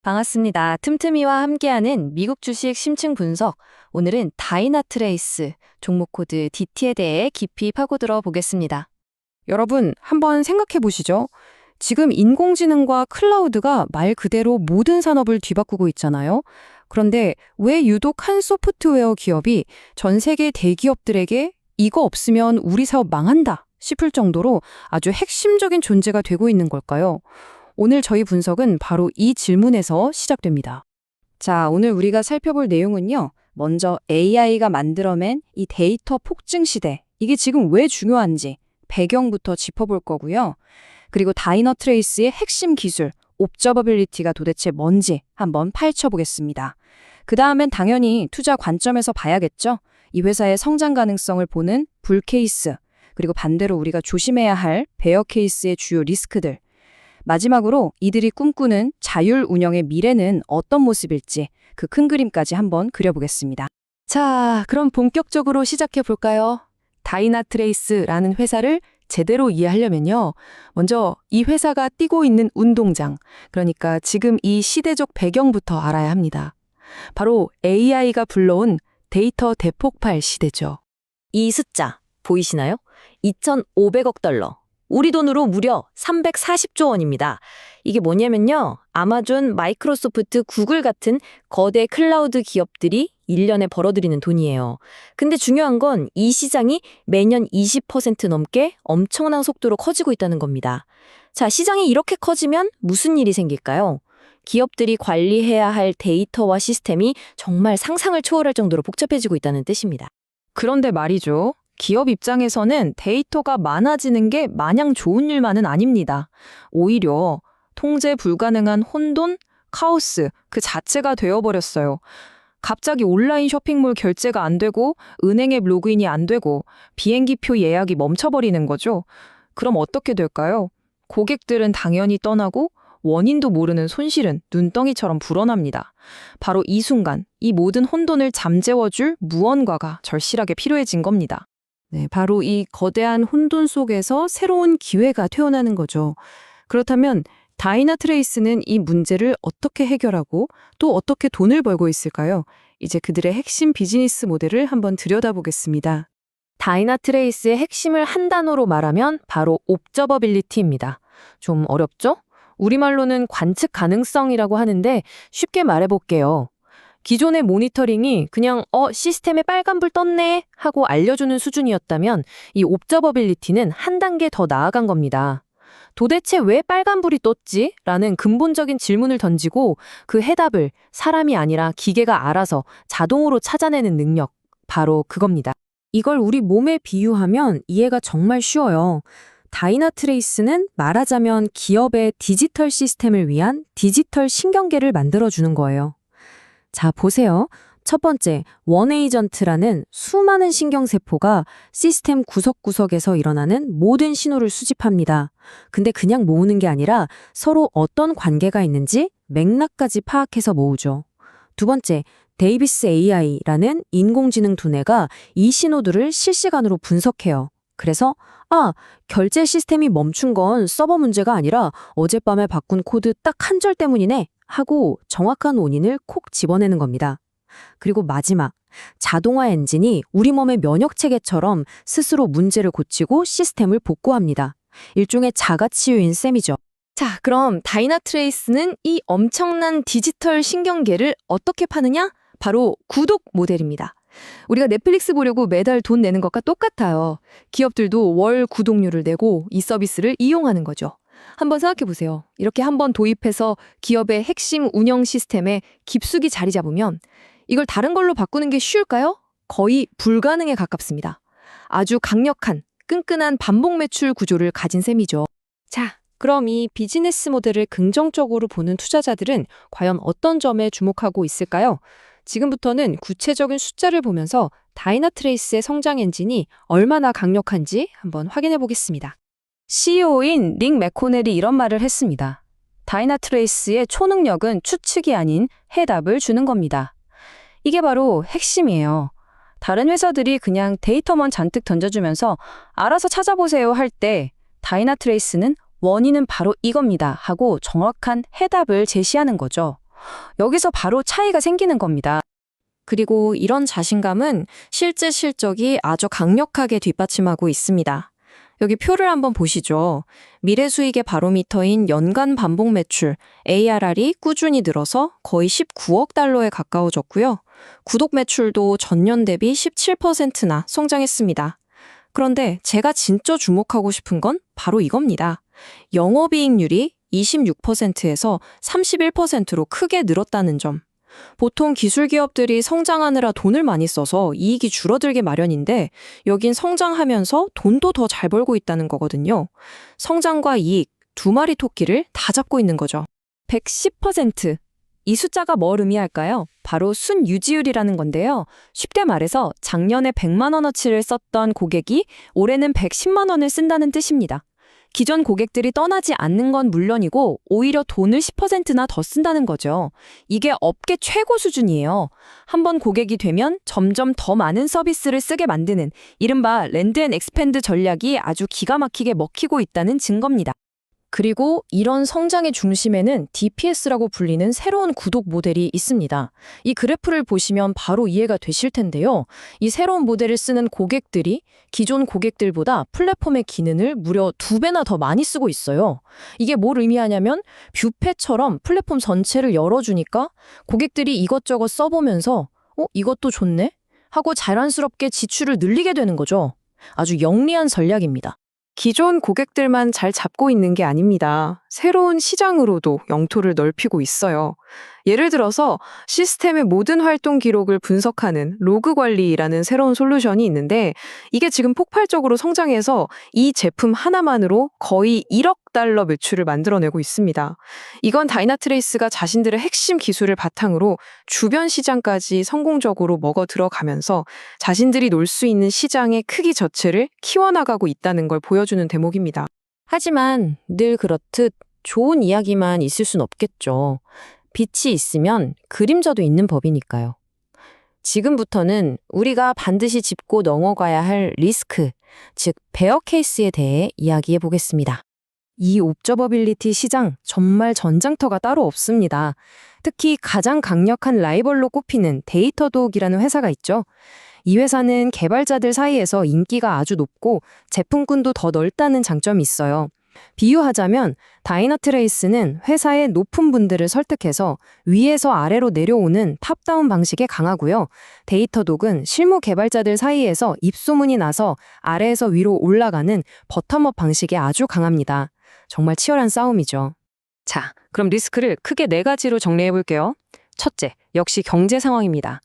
반갑습니다. 틈틈이와 함께하는 미국 주식 심층 분석. 오늘은 다이나트레이스 종목 코드 DT에 대해 깊이 파고들어 보겠습니다. 여러분, 한번 생각해 보시죠. 지금 인공지능과 클라우드가 말 그대로 모든 산업을 뒤바꾸고 있잖아요. 그런데 왜 유독 한 소프트웨어 기업이 전 세계 대기업들에게 이거 없으면 우리 사업 망한다 싶을 정도로 아주 핵심적인 존재가 되고 있는 걸까요? 오늘 저희 분석은 바로 이 질문에서 시작됩니다. 자, 오늘 우리가 살펴볼 내용은요. 먼저 AI가 만들어낸 이 데이터 폭증 시대, 이게 지금 왜 중요한지 배경부터 짚어볼 거고요. 그리고 다이너트레이스의 핵심 기술, 옵저버빌리티가 도대체 뭔지 한번 파헤쳐보겠습니다. 그 다음엔 당연히 투자 관점에서 봐야겠죠. 이 회사의 성장 가능성을 보는 불 케이스, 그리고 반대로 우리가 조심해야 할 베어 케이스의 주요 리스크들, 마지막으로 이들이 꿈꾸는 자율 운영의 미래는 어떤 모습일지 그 큰 그림까지 한번 그려보겠습니다. 자, 그럼 본격적으로 시작해 볼까요? 다이나트레이스라는 회사를 제대로 이해하려면요. 먼저 이 회사가 뛰고 있는 운동장, 그러니까 지금 이 시대적 배경부터 알아야 합니다. 바로 AI가 불러온 데이터 대폭발 시대죠. 이 숫자 보이시나요? 2,500억 달러. 우리 돈으로 무려 340조 원입니다. 이게 뭐냐면요. 아마존, 마이크로소프트, 구글 같은 거대 클라우드 기업들이 1년에 벌어들이는 돈이에요. 근데 중요한 건 이 시장이 매년 20% 넘게 엄청난 속도로 커지고 있다는 겁니다. 자, 시장이 이렇게 커지면 무슨 일이 생길까요? 기업들이 관리해야 할 데이터와 시스템이 정말 상상을 초월할 정도로 복잡해지고 있다는 뜻입니다. 그런데 말이죠. 기업 입장에서는 데이터가 많아지는 게 마냥 좋은 일만은 아닙니다. 오히려 통제 불가능한 혼돈, 카오스 그 자체가 되어버렸어요. 갑자기 온라인 쇼핑몰 결제가 안 되고 은행 앱 로그인이 안 되고 비행기표 예약이 멈춰버리는 거죠. 그럼 어떻게 될까요? 고객들은 당연히 떠나고 원인도 모르는 손실은 눈덩이처럼 불어납니다. 바로 이 순간 이 모든 혼돈을 잠재워줄 무언가가 절실하게 필요해진 겁니다. 네, 바로 이 거대한 혼돈 속에서 새로운 기회가 태어나는 거죠. 그렇다면 다이나트레이스는 이 문제를 어떻게 해결하고 또 어떻게 돈을 벌고 있을까요? 이제 그들의 핵심 비즈니스 모델을 한번 들여다보겠습니다. 다이나트레이스의 핵심을 한 단어로 말하면 바로 옵저버빌리티입니다. 좀 어렵죠? 우리말로는 관측 가능성이라고 하는데 쉽게 말해볼게요. 기존의 모니터링이 그냥 시스템에 빨간불 떴네 하고 알려주는 수준이었다면 이 옵저버빌리티는 한 단계 더 나아간 겁니다. 도대체 왜 빨간불이 떴지? 라는 근본적인 질문을 던지고 그 해답을 사람이 아니라 기계가 알아서 자동으로 찾아내는 능력, 바로 그겁니다. 이걸 우리 몸에 비유하면 이해가 정말 쉬워요. 다이나트레이스는 말하자면 기업의 디지털 시스템을 위한 디지털 신경계를 만들어주는 거예요. 자, 보세요. 첫 번째, 원에이전트라는 수많은 신경세포가 시스템 구석구석에서 일어나는 모든 신호를 수집합니다. 근데 그냥 모으는 게 아니라 서로 어떤 관계가 있는지 맥락까지 파악해서 모으죠. 두 번째, 데이비스 AI라는 인공지능 두뇌가 이 신호들을 실시간으로 분석해요. 그래서 결제 시스템이 멈춘 건 서버 문제가 아니라 어젯밤에 바꾼 코드 딱 한 절 때문이네 하고 정확한 원인을 콕 집어내는 겁니다. 그리고 마지막, 자동화 엔진이 우리 몸의 면역체계처럼 스스로 문제를 고치고 시스템을 복구합니다. 일종의 자가치유인 셈이죠. 자, 그럼 다이나트레이스는 이 엄청난 디지털 신경계를 어떻게 파느냐? 바로 구독 모델입니다. 우리가 넷플릭스 보려고 매달 돈 내는 것과 똑같아요. 기업들도 월 구독료를 내고 이 서비스를 이용하는 거죠. 한번 생각해 보세요. 이렇게 한번 도입해서 기업의 핵심 운영 시스템에 깊숙이 자리 잡으면 이걸 다른 걸로 바꾸는 게 쉬울까요? 거의 불가능에 가깝습니다. 아주 강력한, 끈끈한 반복 매출 구조를 가진 셈이죠. 자, 그럼 이 비즈니스 모델을 긍정적으로 보는 투자자들은 과연 어떤 점에 주목하고 있을까요? 지금부터는 구체적인 숫자를 보면서 다이나트레이스의 성장 엔진이 얼마나 강력한지 한번 확인해 보겠습니다. CEO인 닉 매코넬이 이런 말을 했습니다. 다이나트레이스의 초능력은 추측이 아닌 해답을 주는 겁니다. 이게 바로 핵심이에요. 다른 회사들이 그냥 데이터만 잔뜩 던져주면서 알아서 찾아보세요 할 때 다이나트레이스는 원인은 바로 이겁니다 하고 정확한 해답을 제시하는 거죠. 여기서 바로 차이가 생기는 겁니다. 그리고 이런 자신감은 실제 실적이 아주 강력하게 뒷받침하고 있습니다. 여기 표를 한번 보시죠. 미래 수익의 바로미터인 연간 반복 매출 ARR이 꾸준히 늘어서 거의 19억 달러에 가까워졌고요. 구독 매출도 전년 대비 17%나 성장했습니다. 그런데 제가 진짜 주목하고 싶은 건 바로 이겁니다. 영업이익률이 26%에서 31%로 크게 늘었다는 점. 보통 기술 기업들이 성장하느라 돈을 많이 써서 이익이 줄어들게 마련인데 여긴 성장하면서 돈도 더 잘 벌고 있다는 거거든요. 성장과 이익, 두 마리 토끼를 다 잡고 있는 거죠. 110%. 이 숫자가 뭘 의미할까요? 바로 순유지율이라는 건데요. 쉽게 말해서 작년에 100만 원어치를 썼던 고객이 올해는 110만 원을 쓴다는 뜻입니다. 기존 고객들이 떠나지 않는 건 물론이고 오히려 돈을 10%나 더 쓴다는 거죠. 이게 업계 최고 수준이에요. 한번 고객이 되면 점점 더 많은 서비스를 쓰게 만드는 이른바 랜드 앤 엑스펜드 전략이 아주 기가 막히게 먹히고 있다는 증거입니다. 그리고 이런 성장의 중심에는 DPS라고 불리는 새로운 구독 모델이 있습니다. 이 그래프를 보시면 바로 이해가 되실 텐데요. 이 새로운 모델을 쓰는 고객들이 기존 고객들보다 플랫폼의 기능을 무려 2배나 더 많이 쓰고 있어요. 이게 뭘 의미하냐면 뷔페처럼 플랫폼 전체를 열어주니까 고객들이 이것저것 써보면서 이것도 좋네? 하고 자연스럽게 지출을 늘리게 되는 거죠. 아주 영리한 전략입니다. 기존 고객들만 잘 잡고 있는 게 아닙니다. 새로운 시장으로도 영토를 넓히고 있어요. 예를 들어서 시스템의 모든 활동 기록을 분석하는 로그 관리라는 새로운 솔루션이 있는데 이게 지금 폭발적으로 성장해서 이 제품 하나만으로 거의 1억 달러 매출을 만들어내고 있습니다. 이건 다이나트레이스가 자신들의 핵심 기술을 바탕으로 주변 시장까지 성공적으로 먹어 들어가면서 자신들이 놀 수 있는 시장의 크기 자체를 키워나가고 있다는 걸 보여주는 대목입니다. 하지만 늘 그렇듯 좋은 이야기만 있을 순 없겠죠. 빛이 있으면 그림자도 있는 법이니까요. 지금부터는 우리가 반드시 짚고 넘어가야 할 리스크, 즉 베어 케이스에 대해 이야기해 보겠습니다. 이 옵저버빌리티 시장 정말 전장터가 따로 없습니다. 특히 가장 강력한 라이벌로 꼽히는 데이터독이라는 회사가 있죠. 이 회사는 개발자들 사이에서 인기가 아주 높고 제품군도 더 넓다는 장점이 있어요. 비유하자면 다이너트레이스는 회사의 높은 분들을 설득해서 위에서 아래로 내려오는 탑다운 방식에 강하고요. 데이터독은 실무 개발자들 사이에서 입소문이 나서 아래에서 위로 올라가는 버텀업 방식에 아주 강합니다. 정말 치열한 싸움이죠. 자, 그럼 리스크를 크게 4가지로 정리해 볼게요. 첫째, 역시 경제 상황입니다.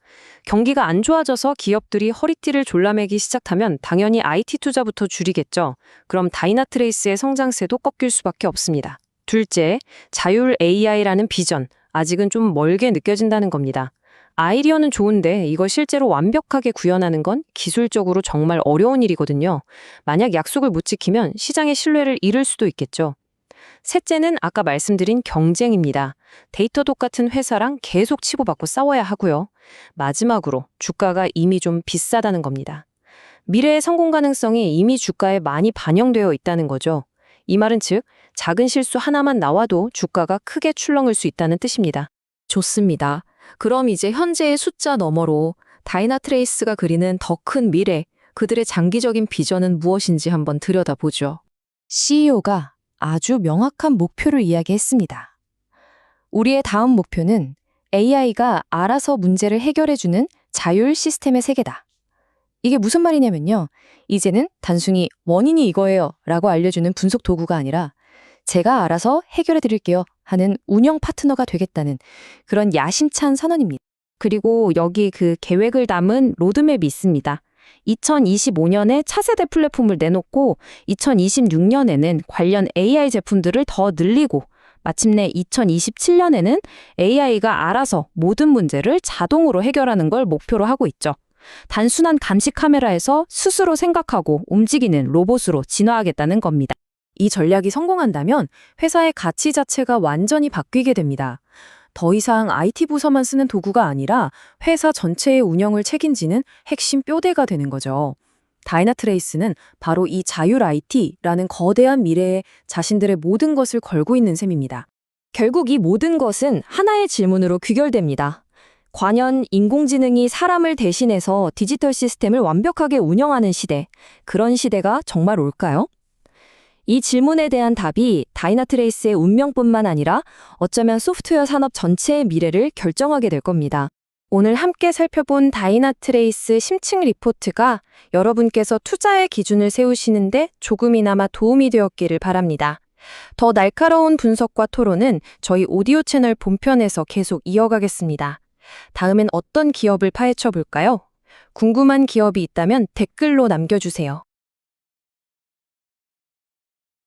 경기가 안 좋아져서 기업들이 허리띠를 졸라매기 시작하면 당연히 IT 투자부터 줄이겠죠. 그럼 다이나트레이스의 성장세도 꺾일 수밖에 없습니다. 둘째, 자율 AI라는 비전, 아직은 좀 멀게 느껴진다는 겁니다. 아이디어는 좋은데 이걸 실제로 완벽하게 구현하는 건 기술적으로 정말 어려운 일이거든요. 만약 약속을 못 지키면 시장의 신뢰를 잃을 수도 있겠죠. 셋째는 아까 말씀드린 경쟁입니다. 데이터독 같은 회사랑 계속 치고받고 싸워야 하고요. 마지막으로 주가가 이미 좀 비싸다는 겁니다. 미래의 성공 가능성이 이미 주가에 많이 반영되어 있다는 거죠. 이 말은 즉 작은 실수 하나만 나와도 주가가 크게 출렁을 수 있다는 뜻입니다. 좋습니다. 그럼 이제 현재의 숫자 너머로 다이나트레이스가 그리는 더 큰 미래, 그들의 장기적인 비전은 무엇인지 한번 들여다보죠. CEO가 아주 명확한 목표를 이야기했습니다. 우리의 다음 목표는 AI가 알아서 문제를 해결해주는 자율 시스템의 세계다. 이게 무슨 말이냐면요. 이제는 단순히 원인이 이거예요 라고 알려주는 분석 도구가 아니라 제가 알아서 해결해 드릴게요 하는 운영 파트너가 되겠다는 그런 야심찬 선언입니다. 그리고 여기 그 계획을 담은 로드맵이 있습니다. 2025년에 차세대 플랫폼을 내놓고 2026년에는 관련 AI 제품들을 더 늘리고 마침내 2027년에는 AI가 알아서 모든 문제를 자동으로 해결하는 걸 목표로 하고 있죠. 단순한 감시 카메라에서 스스로 생각하고 움직이는 로봇으로 진화하겠다는 겁니다. 이 전략이 성공한다면 회사의 가치 자체가 완전히 바뀌게 됩니다. 더 이상 IT 부서만 쓰는 도구가 아니라 회사 전체의 운영을 책임지는 핵심 뼈대가 되는 거죠. 다이나트레이스는 바로 이 자율 IT라는 거대한 미래에 자신들의 모든 것을 걸고 있는 셈입니다. 결국 이 모든 것은 하나의 질문으로 귀결됩니다. 과연 인공지능이 사람을 대신해서 디지털 시스템을 완벽하게 운영하는 시대, 그런 시대가 정말 올까요? 이 질문에 대한 답이 다이나트레이스의 운명뿐만 아니라 어쩌면 소프트웨어 산업 전체의 미래를 결정하게 될 겁니다. 오늘 함께 살펴본 다이나트레이스 심층 리포트가 여러분께서 투자의 기준을 세우시는데 조금이나마 도움이 되었기를 바랍니다. 더 날카로운 분석과 토론은 저희 오디오 채널 본편에서 계속 이어가겠습니다. 다음엔 어떤 기업을 파헤쳐 볼까요? 궁금한 기업이 있다면 댓글로 남겨주세요.